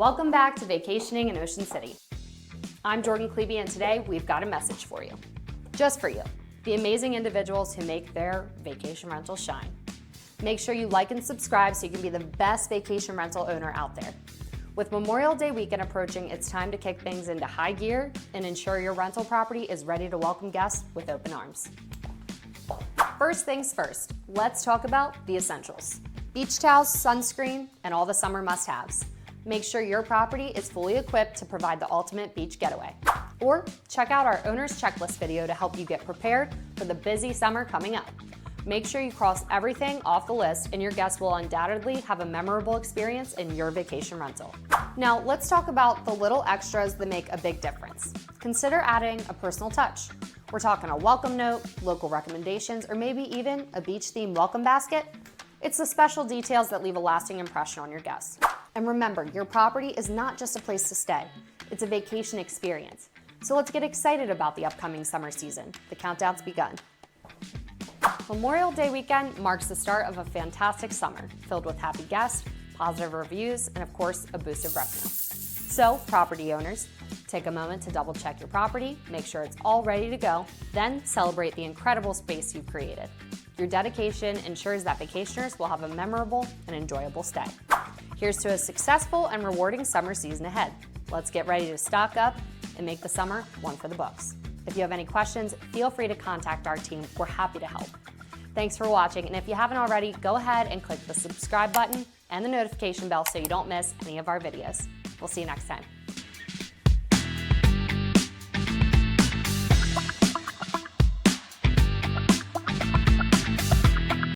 Welcome back to Vacationing in Ocean City. I'm Jordan Klebe, and today we've got a message for you. Just for you, the amazing individuals who make their vacation rental shine. Make sure you like and subscribe so you can be the best vacation rental owner out there. With Memorial Day weekend approaching, it's time to kick things into high gear and ensure your rental property is ready to welcome guests with open arms. First things first, let's talk about the essentials. Beach towels, sunscreen, and all the summer must-haves. Make sure your property is fully equipped to provide the ultimate beach getaway. Or check out our owner's checklist video to help you get prepared for the busy summer coming up. Make sure you cross everything off the list and your guests will undoubtedly have a memorable experience in your vacation rental. Now, let's talk about the little extras that make a big difference. Consider adding a personal touch. We're talking a welcome note, local recommendations, or maybe even a beach-themed welcome basket. It's the special details that leave a lasting impression on your guests. And remember, your property is not just a place to stay, it's a vacation experience. So let's get excited about the upcoming summer season. The countdown's begun. Memorial Day weekend marks the start of a fantastic summer, filled with happy guests, positive reviews, and of course, a boost of revenue. So, property owners, take a moment to double check your property, make sure it's all ready to go, then celebrate the incredible space you've created. Your dedication ensures that vacationers will have a memorable and enjoyable stay. Here's to a successful and rewarding summer season ahead. Let's get ready to stock up and make the summer one for the books. If you have any questions, feel free to contact our team. We're happy to help. Thanks for watching, and if you haven't already, go ahead and click the subscribe button and the notification bell so you don't miss any of our videos. We'll see you next time.